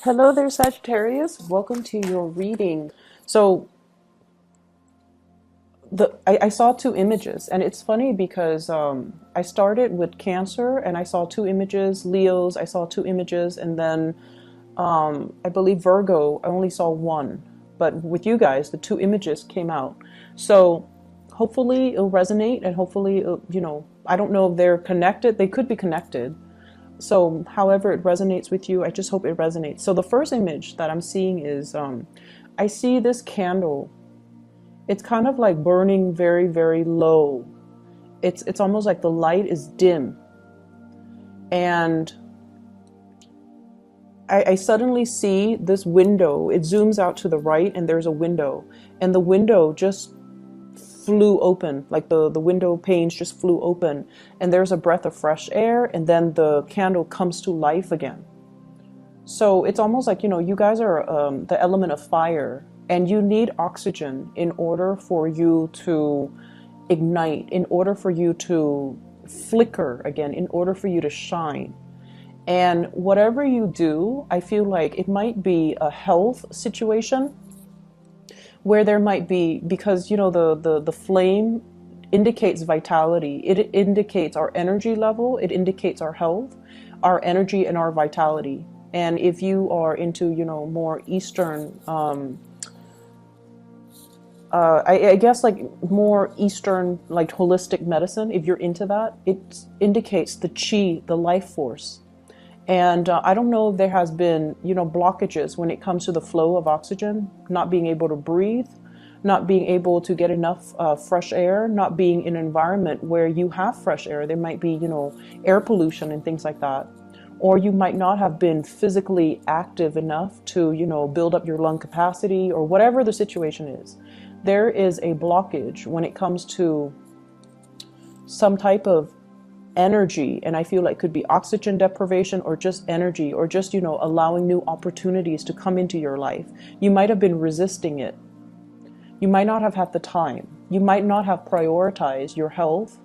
Hello there, Sagittarius. Welcome to your reading. So I saw two images, and it's funny because I started with Cancer, and I saw two images. Leos, I saw two images, and then I believe Virgo, I only saw one. But with you guys, the two images came out. So hopefully it'll resonate, and hopefully, I don't know if they're connected. They could be connected. So however it resonates with you, I just hope it resonates. So the first image that I'm seeing is I see this candle. It's kind of like burning very, very low. It's almost like the light is dim. And I suddenly see this window. It zooms out to the right and there's a window. And the window just flew open, like the window panes just flew open. And there's a breath of fresh air, and then the candle comes to life again. So it's almost like, you guys are the element of fire, and you need oxygen in order for you to ignite, in order for you to flicker again, in order for you to shine. And whatever you do, I feel like it might be a health situation where there might be, because the flame indicates vitality. It indicates our energy level. It indicates our health, our energy, and our vitality. And if you are into more Eastern, I guess like more Eastern, like holistic medicine, if you're into that, it indicates the chi, the life force. And I don't know if there has been, blockages when it comes to the flow of oxygen, not being able to breathe, not being able to get enough fresh air, not being in an environment where you have fresh air. There might be, air pollution and things like that. Or you might not have been physically active enough to, build up your lung capacity, or whatever the situation is. There is a blockage when it comes to some type of energy, and I feel like it could be oxygen deprivation, or just energy, or just allowing new opportunities to come into your life. You might have been resisting it. You might not have had the time. You might not have prioritized your health.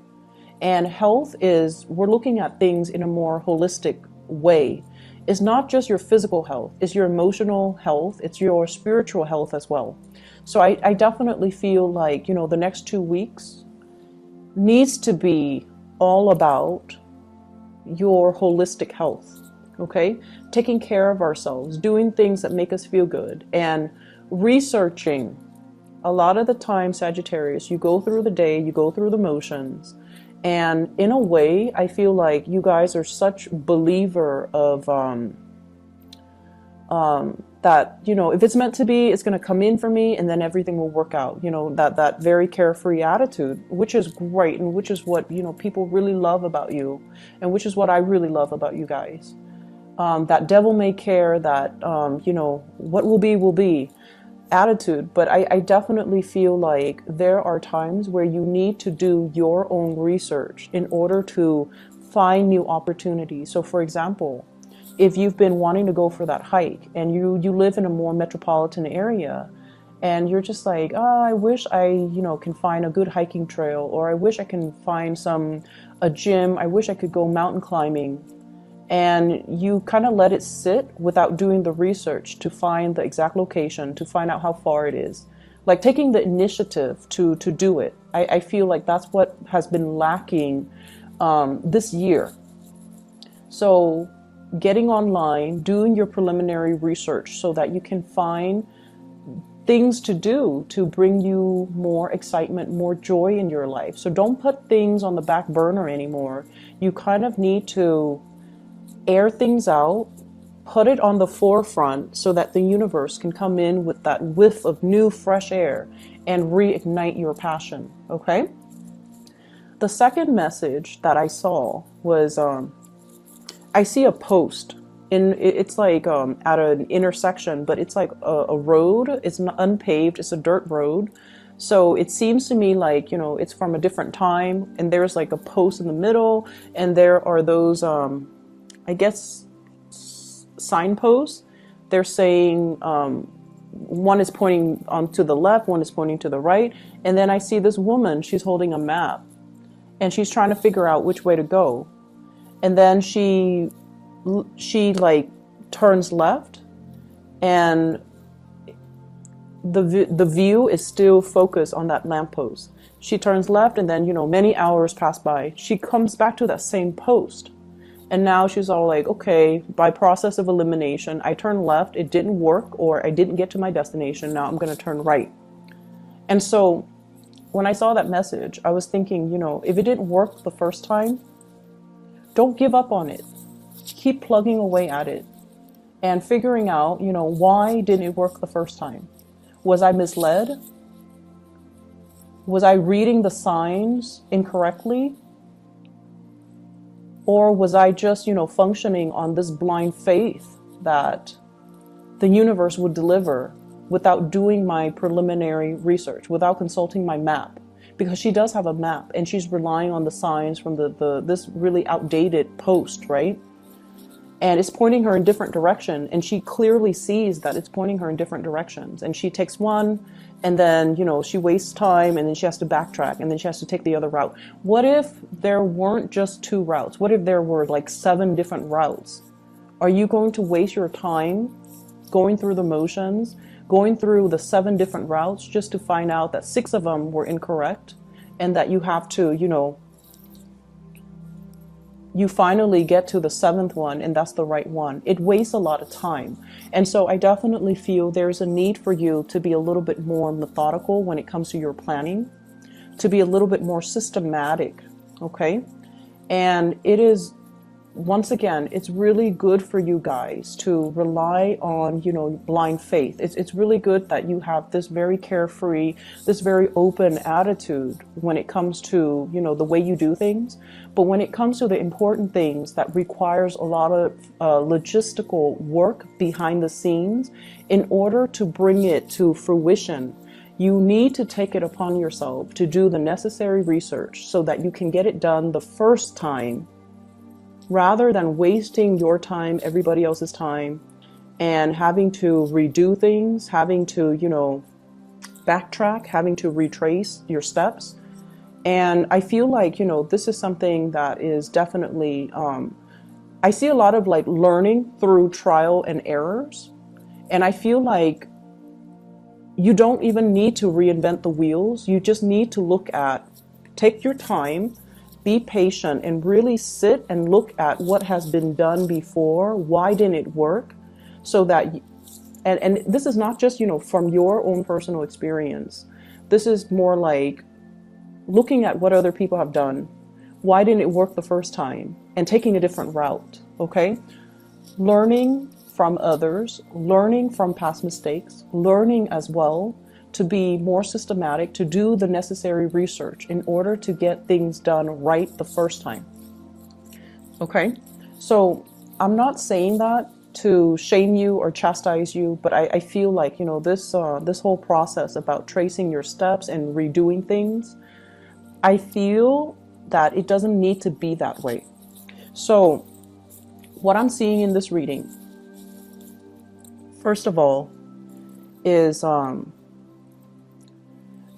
And health is, we're looking at things in a more holistic way. It's not just your physical health, it's your emotional health, it's your spiritual health as well. So I definitely feel like the next 2 weeks needs to be all about your holistic health, okay? Taking care of ourselves, doing things that make us feel good, and researching. A lot of the time, Sagittarius, you go through the day, you go through the motions, and in a way, I feel like you guys are such believer of that, if it's meant to be, it's going to come in for me, and then everything will work out. That very carefree attitude, which is great, and which is what people really love about you, and which is what I really love about you guys. That devil may care, that what will be attitude. But I definitely feel like there are times where you need to do your own research in order to find new opportunities. So for example, if you've been wanting to go for that hike, and you live in a more metropolitan area, and you're just like, oh, I wish I can find a good hiking trail, or I wish I can find a gym, I wish I could go mountain climbing, and you kind of let it sit without doing the research to find the exact location, to find out how far it is, like taking the initiative to do it. I feel like that's what has been lacking this year. So getting online, doing your preliminary research so that you can find things to do to bring you more excitement, more joy in your life. So don't put things on the back burner anymore. You kind of need to air things out, put it on the forefront so that the universe can come in with that whiff of new fresh air and reignite your passion, okay? The second message that I saw was I see a post it's like at an intersection, but it's like a road. It's not unpaved, it's a dirt road. So it seems to me like, it's from a different time, and there's like a post in the middle, and there are those, I guess, signposts. They're saying, one is pointing to the left, one is pointing to the right. And then I see this woman, she's holding a map, and she's trying to figure out which way to go. And then she like turns left, And the view is still focused on that lamppost. She turns left, and then, many hours pass by. She comes back to that same post. And now she's all like, okay, by process of elimination, I turned left, it didn't work, or I didn't get to my destination. Now I'm going to turn right. And so when I saw that message, I was thinking, if it didn't work the first time, don't give up on it. Keep plugging away at it and figuring out, why didn't it work the first time? Was I misled? Was I reading the signs incorrectly? Or was I just, functioning on this blind faith that the universe would deliver without doing my preliminary research, without consulting my map? Because she does have a map, and she's relying on the signs from this really outdated post, right? And it's pointing her in different direction, and she clearly sees that it's pointing her in different directions. And she takes one, and then, she wastes time, and then she has to backtrack, and then she has to take the other route. What if there weren't just 2 routes? What if there were like 7 different routes? Are you going to waste your time going through the motions, going through the 7 different routes just to find out that 6 of them were incorrect, and that you have to, you finally get to the 7th one and that's the right one? It wastes a lot of time. And so I definitely feel there's a need for you to be a little bit more methodical when it comes to your planning, to be a little bit more systematic, okay? And it is, once again, it's really good for you guys to rely on, blind faith. It's really good that you have this very carefree, this very open attitude when it comes to, the way you do things. But when it comes to the important things that requires a lot of logistical work behind the scenes, in order to bring it to fruition, you need to take it upon yourself to do the necessary research so that you can get it done the first time, rather than wasting your time, everybody else's time, and having to redo things, having to, backtrack, having to retrace your steps. And I feel like, this is something that is definitely, I see a lot of like learning through trial and errors. And I feel like you don't even need to reinvent the wheels. You just need to take your time, be patient, and really sit and look at what has been done before. Why didn't it work? So that, and this is not just, from your own personal experience. This is more like looking at what other people have done. Why didn't it work the first time? And taking a different route, okay? Learning from others, learning from past mistakes, learning as well to be more systematic, to do the necessary research in order to get things done right the first time. Okay? So I'm not saying that to shame you or chastise you, but I feel like, this whole process about tracing your steps and redoing things, I feel that it doesn't need to be that way. So what I'm seeing in this reading, first of all, is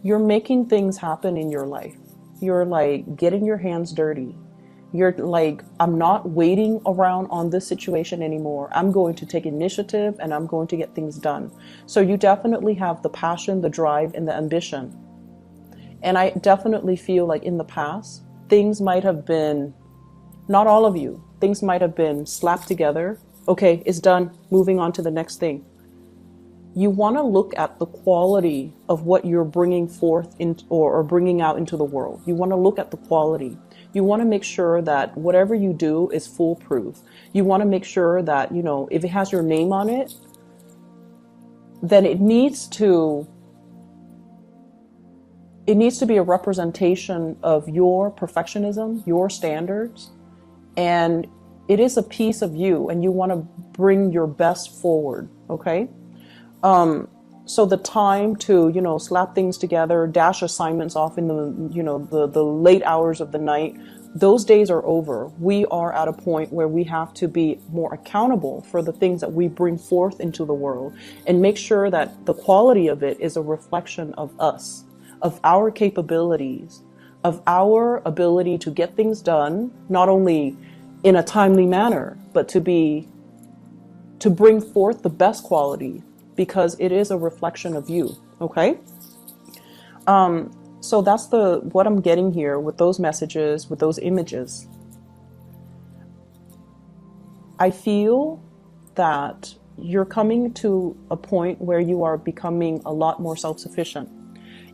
you're making things happen in your life. You're like getting your hands dirty. You're like, I'm not waiting around on this situation anymore. I'm going to take initiative and I'm going to get things done. So you definitely have the passion, the drive, and the ambition. And I definitely feel like in the past, things might have been, not all of you, things might have been slapped together. Okay, it's done. Moving on to the next thing. You want to look at the quality of what you're bringing forth or bringing out into the world. You want to look at the quality. You want to make sure that whatever you do is foolproof. You want to make sure that, if it has your name on it, then it needs to be a representation of your perfectionism, your standards, and it is a piece of you, and you want to bring your best forward, okay? So the time to, slap things together, dash assignments off in the late hours of the night, those days are over. We are at a point where we have to be more accountable for the things that we bring forth into the world and make sure that the quality of it is a reflection of us, of our capabilities, of our ability to get things done, not only in a timely manner, but to to bring forth the best quality, because it is a reflection of you. Okay. So that's what I'm getting here with those messages, with those images. I feel that you're coming to a point where you are becoming a lot more self-sufficient.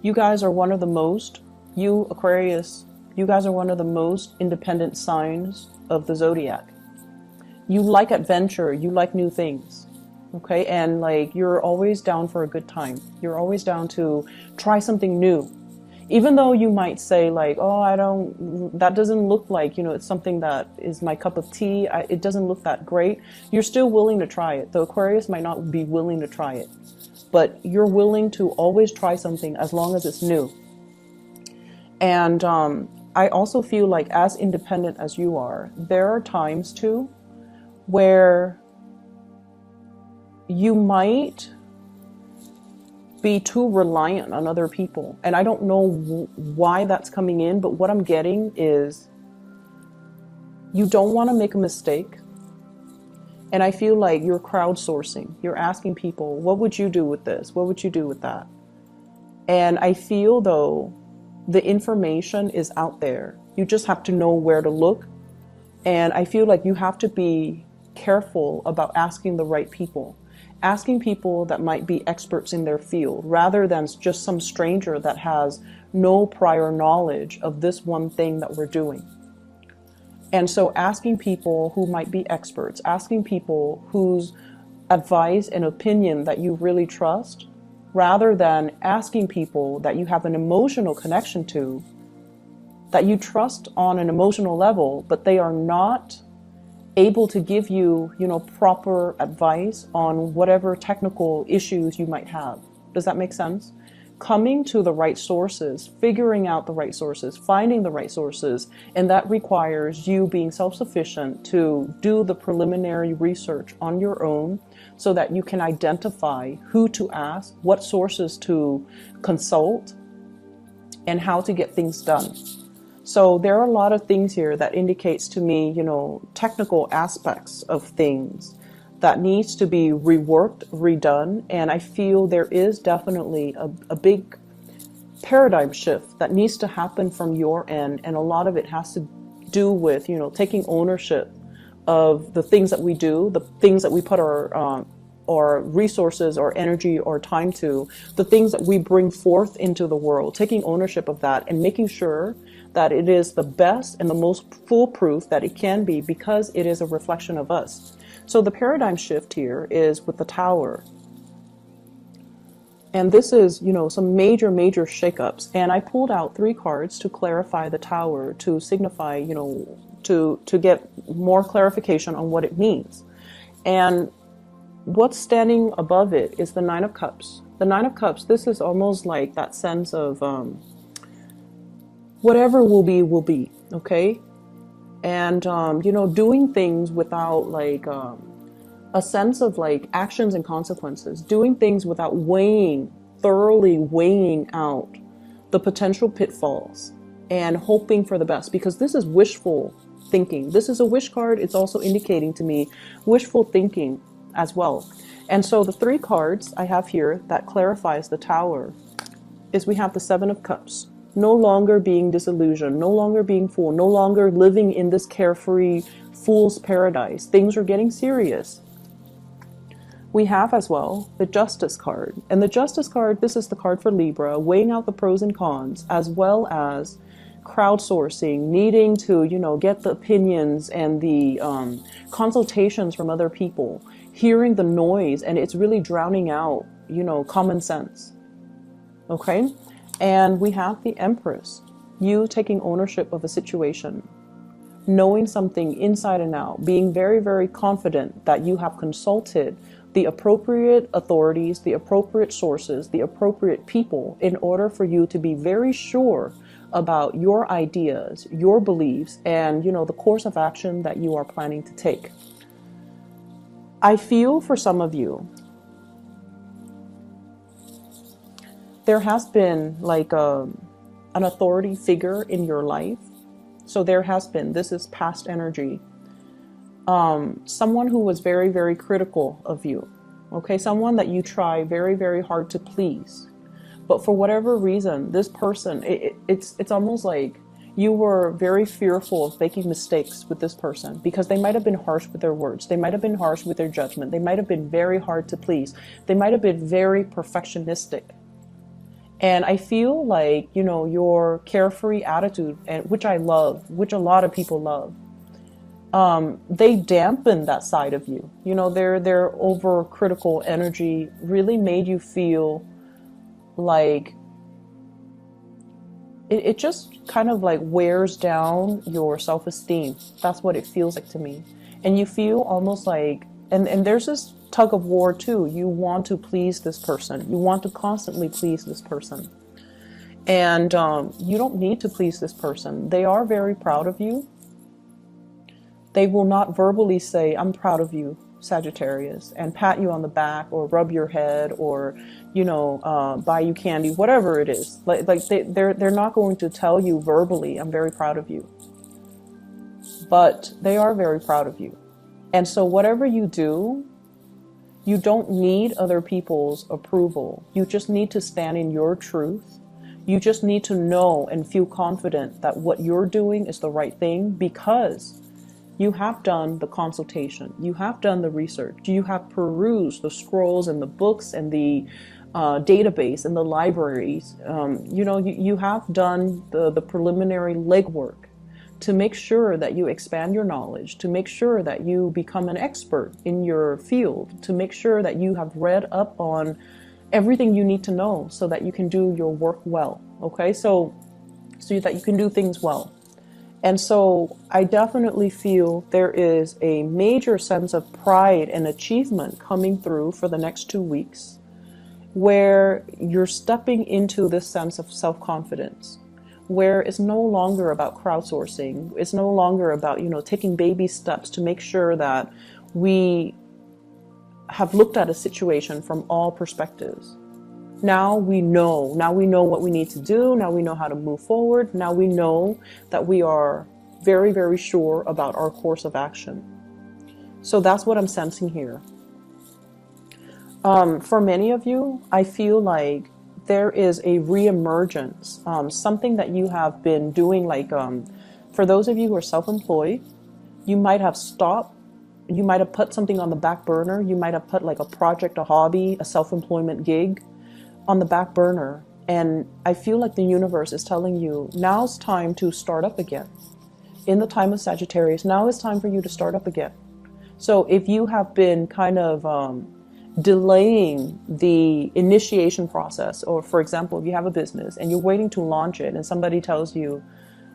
You guys are one of the most, you Aquarius, you guys are one of the most independent signs of the zodiac. You like adventure, you like new things. Okay, and like you're always down for a good time. You're always down to try something new. Even though you might say like, oh, that doesn't look like, it's something that is my cup of tea. It doesn't look that great. You're still willing to try it. The Aquarius might not be willing to try it, but you're willing to always try something as long as it's new. And I also feel like, as independent as you are, there are times too where you might be too reliant on other people. And I don't know why that's coming in, but what I'm getting is you don't want to make a mistake. And I feel like you're crowdsourcing. You're asking people, what would you do with this? What would you do with that? And I feel though the information is out there. You just have to know where to look. And I feel like you have to be careful about asking the right people. Asking people that might be experts in their field, rather than just some stranger that has no prior knowledge of this one thing that we're doing. And so asking people who might be experts, asking people whose advice and opinion that you really trust, rather than asking people that you have an emotional connection to, that you trust on an emotional level, but they are not able to give you, proper advice on whatever technical issues you might have. Does that make sense? Coming to the right sources, figuring out the right sources, finding the right sources, and that requires you being self-sufficient to do the preliminary research on your own so that you can identify who to ask, what sources to consult, and how to get things done. So there are a lot of things here that indicates to me, technical aspects of things that needs to be reworked, redone. And I feel there is definitely a big paradigm shift that needs to happen from your end. And a lot of it has to do with, taking ownership of the things that we do, the things that we put our resources or energy or time to, the things that we bring forth into the world, taking ownership of that and making sure that it is the best and the most foolproof that it can be, because it is a reflection of us. So the paradigm shift here is with the Tower. And this is, some major shakeups. And I pulled out 3 cards to clarify the Tower, to signify, to get more clarification on what it means. And what's standing above it is the 9 of Cups. The 9 of Cups, this is almost like that sense of whatever will be, okay? And, doing things without like a sense of like actions and consequences, doing things without thoroughly weighing out the potential pitfalls and hoping for the best, because this is wishful thinking. This is a wish card. It's also indicating to me wishful thinking as well. And so the 3 cards I have here that clarifies the Tower is we have the 7 of Cups. No longer being disillusioned, no longer being fooled, no longer living in this carefree fool's paradise. Things are getting serious. We have as well the Justice card. And the Justice card, this is the card for Libra, weighing out the pros and cons, as well as crowdsourcing, needing to, get the opinions and the consultations from other people, hearing the noise, and it's really drowning out, common sense. Okay? And we have the Empress, you taking ownership of a situation, knowing something inside and out, being very, very confident that you have consulted the appropriate authorities, the appropriate sources, the appropriate people in order for you to be very sure about your ideas, your beliefs, and, the course of action that you are planning to take. I feel for some of you, there has been like an authority figure in your life. So there has been, this is past energy, someone who was very, very critical of you. Okay, someone that you try very, very hard to please. But for whatever reason, this person, it's almost like you were very fearful of making mistakes with this person because they might have been harsh with their words. They might have been harsh with their judgment. They might have been very hard to please. They might have been very perfectionistic. And I feel like, you know, your carefree attitude, and which I love, which a lot of people love, they dampen that side of you. You know, their overcritical energy really made you feel like it just kind of like wears down your self-esteem. That's what it feels like to me. And you feel almost like, and there's this tug of war too. You want to please this person. You want to constantly please this person. And you don't need to please this person. They are very proud of you. They will not verbally say, I'm proud of you, Sagittarius, and pat you on the back or rub your head or, you know, buy you candy, whatever it is. Like they're not going to tell you verbally, I'm very proud of you. But they are very proud of you. And so whatever you do, you don't need other people's approval. You just need to stand in your truth. You just need to know and feel confident that what you're doing is the right thing because you have done the consultation, you have done the research, you have perused the scrolls and the books and the database and the libraries. You know, you have done the preliminary legwork to make sure that you expand your knowledge, to make sure that you become an expert in your field, to make sure that you have read up on everything you need to know so that you can do your work well. Okay, so that you can do things well. And so I definitely feel there is a major sense of pride and achievement coming through for the next 2 weeks, where you're stepping into this sense of self-confidence, where it's no longer about crowdsourcing. It's no longer about, you know, taking baby steps to make sure that we have looked at a situation from all perspectives. Now we know what we need to do. Now we know how to move forward. Now we know that we are very, very sure about our course of action. So that's what I'm sensing here. For many of you, I feel like there is a reemergence, something that you have been doing, like for those of you who are self-employed, you might have stopped. You might have put something on the back burner. You might have put like a project, a hobby, a self-employment gig on the back burner. And I feel like the universe is telling you, now's time to start up again. In the time of Sagittarius, now is time for you to start up again. So if you have been kind of delaying the initiation process, or for example, if you have a business and you're waiting to launch it and somebody tells you,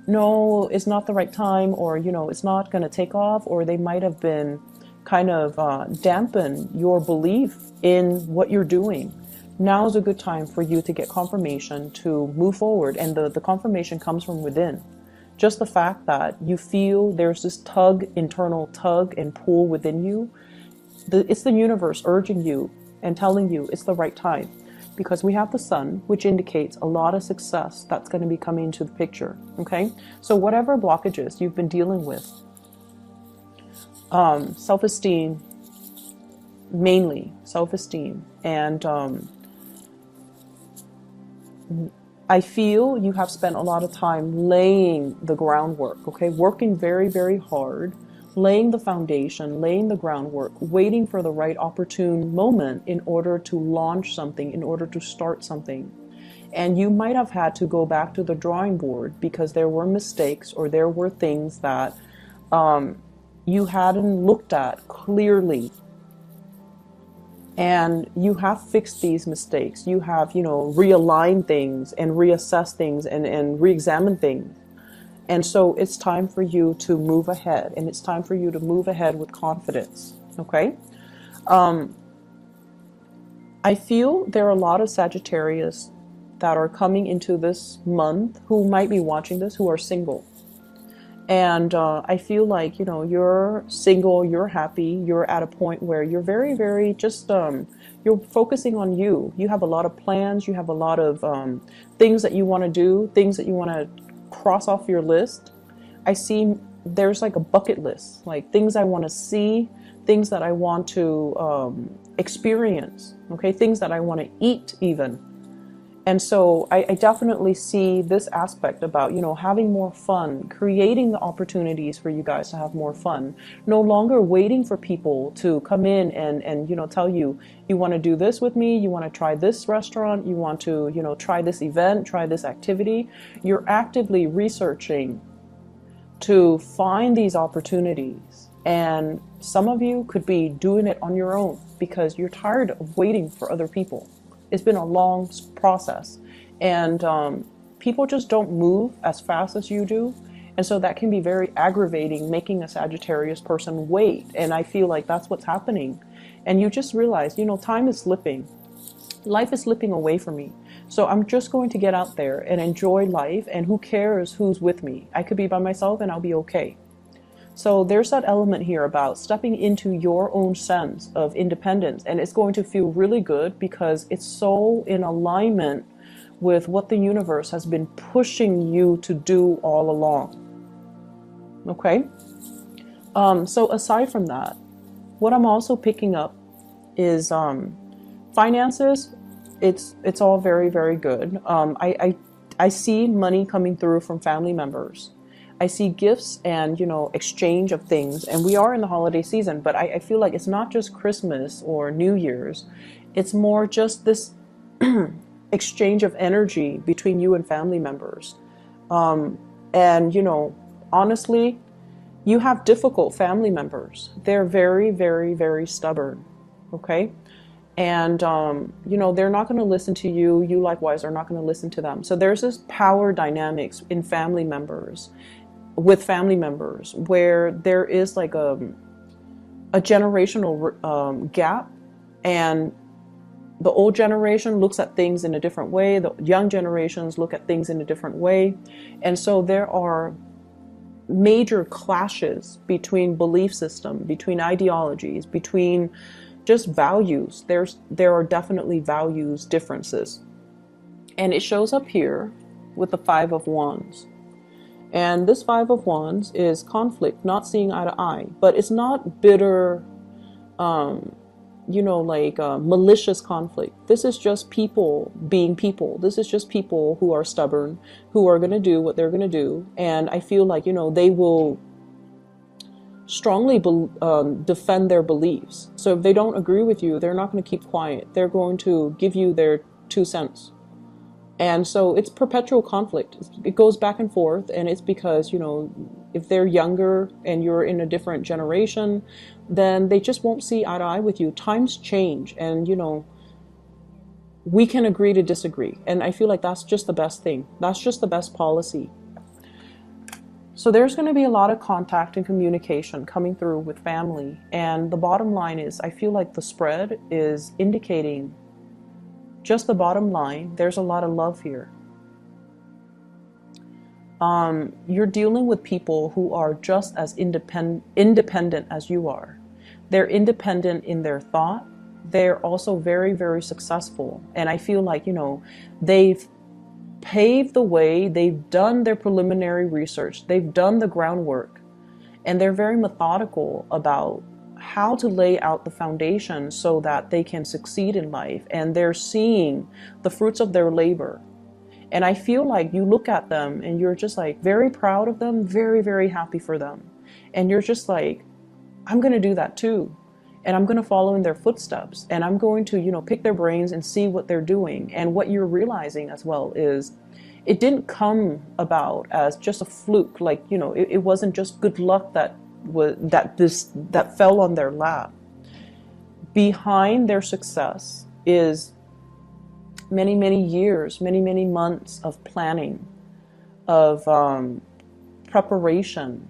no, it's not the right time, or, you know, it's not going to take off, or they might have been kind of dampen your belief in what you're doing. Now is a good time for you to get confirmation to move forward. And the confirmation comes from within. Just the fact that you feel there's this internal tug and pull within you. It's the universe urging you and telling you it's the right time. Because we have the sun, which indicates a lot of success that's going to be coming into the picture. Okay? So whatever blockages you've been dealing with, self-esteem, mainly self-esteem, and I feel you have spent a lot of time laying the groundwork, okay? Working very, very hard, laying the foundation, laying the groundwork, waiting for the right opportune moment in order to launch something, in order to start something. And you might have had to go back to the drawing board because there were mistakes or there were things that you hadn't looked at clearly. And you have fixed these mistakes. You have, you know, realigned things and reassessed things and re-examined things. And so it's time for you to move ahead, and it's time for you to move ahead with confidence. Okay? I feel there are a lot of Sagittarius that are coming into this month who might be watching this who are single. And I feel like, you know, you're single, you're happy, you're at a point where you're very, very just, you're focusing on you. You have a lot of plans, you have a lot of things that you want to do, things that you want to cross off your list. I see there's like a bucket list, like things I want to see, things that I want to experience, okay, things that I want to eat even. And so I definitely see this aspect about, having more fun, creating the opportunities for you guys to have more fun, no longer waiting for people to come in and tell you, you want to do this with me, you want to try this restaurant, you want to, try this event, try this activity. You're actively researching to find these opportunities. And some of you could be doing it on your own because you're tired of waiting for other people. It's been a long process, and people just don't move as fast as you do. And so that can be very aggravating, making a Sagittarius person wait. And I feel like that's what's happening. And you just realize, time is slipping. Life is slipping away from me. So I'm just going to get out there and enjoy life. And who cares who's with me? I could be by myself and I'll be okay. So there's that element here about stepping into your own sense of independence. And it's going to feel really good because it's so in alignment with what the universe has been pushing you to do all along. Okay? So aside from that, what I'm also picking up is finances. It's all very, very good. I see money coming through from family members. I see gifts and, exchange of things. And we are in the holiday season, but I feel like it's not just Christmas or New Year's. It's more just this exchange of energy between you and family members. And, honestly, you have difficult family members. They're very, very, very stubborn. Okay? And, they're not going to listen to you. You likewise are not going to listen to them. So there's this power dynamics in family members, with family members, where there is like a generational gap, and the old generation looks at things in a different way. The young generations look at things in a different way. And so there are major clashes between belief system, between ideologies, between just values. There are definitely values differences. And it shows up here with the Five of Wands. And this Five of Wands is conflict, not seeing eye to eye. But it's not bitter, malicious conflict. This is just people being people. This is just people who are stubborn, who are going to do what they're going to do. And I feel like, they will strongly defend their beliefs. So if they don't agree with you, they're not going to keep quiet. They're going to give you their 2 cents. And so it's perpetual conflict. It goes back and forth, and it's because, if they're younger and you're in a different generation, then they just won't see eye to eye with you. Times change, and, we can agree to disagree. And I feel like that's just the best thing. That's just the best policy. So there's going to be a lot of contact and communication coming through with family. And the bottom line is, I feel like the spread is indicating just the bottom line. There's a lot of love here. You're dealing with people who are just as independent as you are. They're independent in their thought. They're also very, very successful. And I feel like, they've paved the way. They've done their preliminary research. They've done the groundwork. And they're very methodical about how to lay out the foundation so that they can succeed in life. And they're seeing the fruits of their labor. And I feel like you look at them and you're just like very proud of them, very, very happy for them. And you're just like, I'm going to do that too. And I'm going to follow in their footsteps. And I'm going to, pick their brains and see what they're doing. And what you're realizing as well is it didn't come about as just a fluke. Like, it wasn't just good luck that fell on their lap. Behind their success is many, many years, many, many months of planning, of preparation,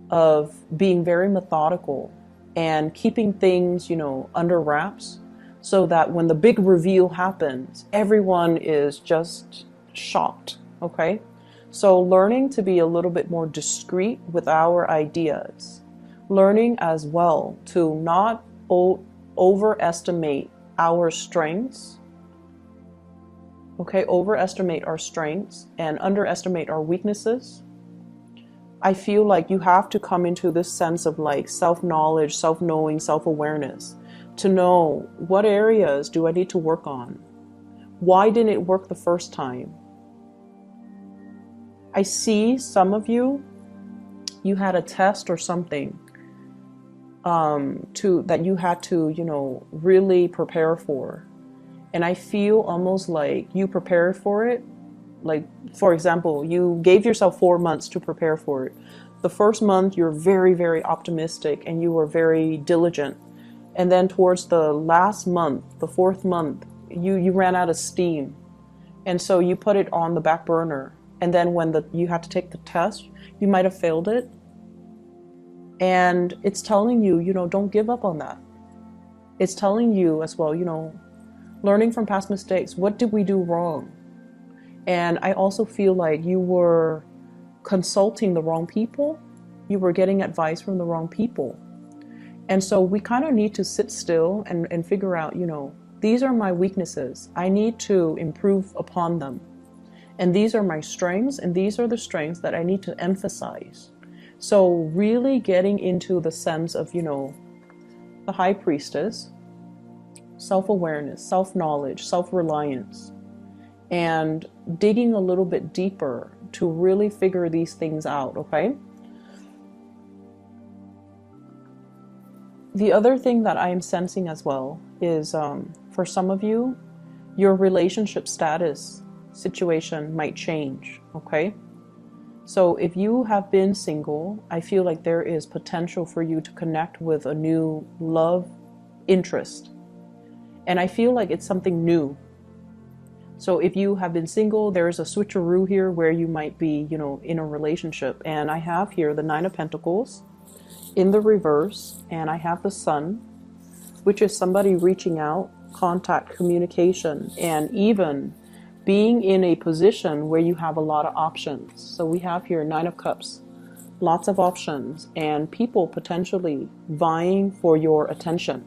of being very methodical and keeping things, under wraps, so that when the big reveal happens, everyone is just shocked. Okay? So learning to be a little bit more discreet with our ideas, learning as well to not overestimate our strengths. Okay, overestimate our strengths and underestimate our weaknesses. I feel like you have to come into this sense of like self-knowledge, self-knowing, self-awareness to know what areas do I need to work on? Why didn't it work the first time? I see some of you, you had a test or something that you had to, you know, really prepare for. And I feel almost like you prepared for it. Like, for example, you gave yourself 4 months to prepare for it. The first month, you're very, very optimistic and you were very diligent. And then towards the last month, the 4th month, you ran out of steam. And so you put it on the back burner. And then when you had to take the test, you might have failed it. And it's telling you, you know, don't give up on that. It's telling you as well, you know, learning from past mistakes. What did we do wrong? And I also feel like you were consulting the wrong people. You were getting advice from the wrong people. And so we kind of need to sit still and figure out, you know, these are my weaknesses. I need to improve upon them. And these are my strengths, and these are the strengths that I need to emphasize. So really getting into the sense of, you know, the High Priestess, self-awareness, self-knowledge, self-reliance, and digging a little bit deeper to really figure these things out, okay? The other thing that I am sensing as well is for some of you, your relationship status situation might change, okay? So if you have been single, I feel like there is potential for you to connect with a new love interest. And I feel like it's something new. So if you have been single, there is a switcheroo here where you might be, you know, in a relationship. And I have here the 9 of Pentacles in the reverse, and I have the Sun, which is somebody reaching out, contact, communication, and even being in a position where you have a lot of options. So we have here 9 of Cups, lots of options, and people potentially vying for your attention.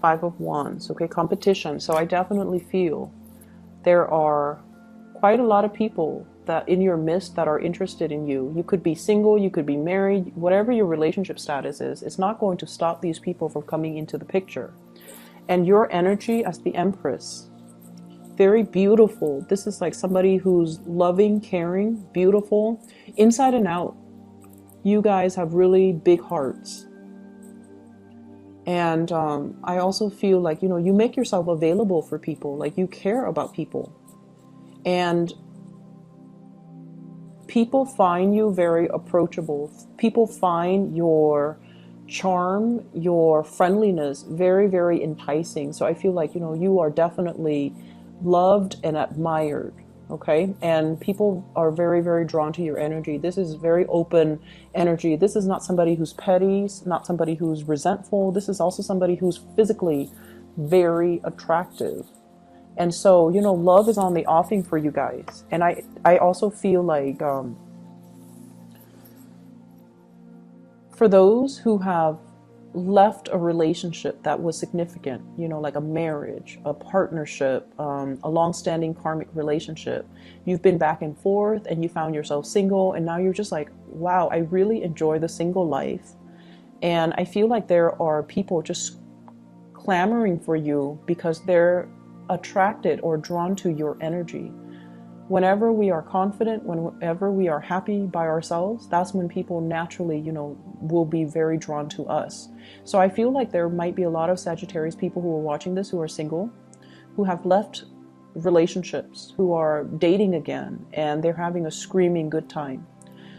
5 of Wands, okay, competition. So I definitely feel there are quite a lot of people that in your midst that are interested in you. You could be single, you could be married, whatever your relationship status is, it's not going to stop these people from coming into the picture. And your energy as the Empress, very beautiful. This is like somebody who's loving, caring, beautiful, inside and out. You guys have really big hearts. And I also feel like, you know, you make yourself available for people, like you care about people. And people find you very approachable. People find your charm, your friendliness very, very enticing. So I feel like, you know, you are definitely loved and admired. Okay, and people are very, very drawn to your energy. This is very open energy. This is not somebody who's petty, not somebody who's resentful. This is also somebody who's physically very attractive. And so, you know, love is on the offing for you guys. And I also feel like for those who have left a relationship that was significant, you know, like a marriage, a partnership, a long-standing karmic relationship, you've been back and forth and you found yourself single, and now you're just like, wow, I really enjoy the single life. And I feel like there are people just clamoring for you because they're attracted or drawn to your energy. Whenever we are confident, whenever we are happy by ourselves, that's when people naturally, you know, will be very drawn to us. So I feel like there might be a lot of Sagittarius people who are watching this who are single, who have left relationships, who are dating again, and they're having a screaming good time.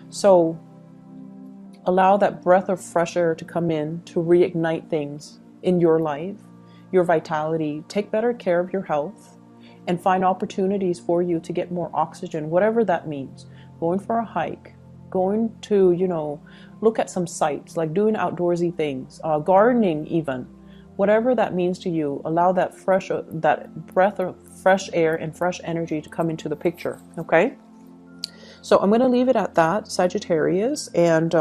So allow that breath of fresh air to come in to reignite things in your life, your vitality. Take better care of your health and find opportunities for you to get more oxygen, whatever that means. Going for a hike, going to, you know, look at some sights, like doing outdoorsy things, gardening even, whatever that means to you. Allow that that breath of fresh air and fresh energy to come into the picture, okay? So I'm going to leave it at that, Sagittarius, and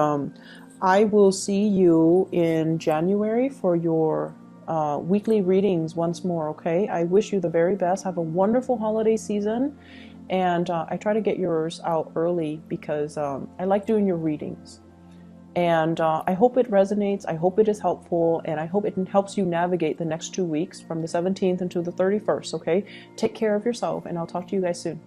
I will see you in January for your weekly readings once more, okay? I wish you the very best. Have a wonderful holiday season. And I try to get yours out early because I like doing your readings. And I hope it resonates. I hope it is helpful. And I hope it helps you navigate the next 2 weeks from the 17th until the 31st, okay? Take care of yourself, and I'll talk to you guys soon.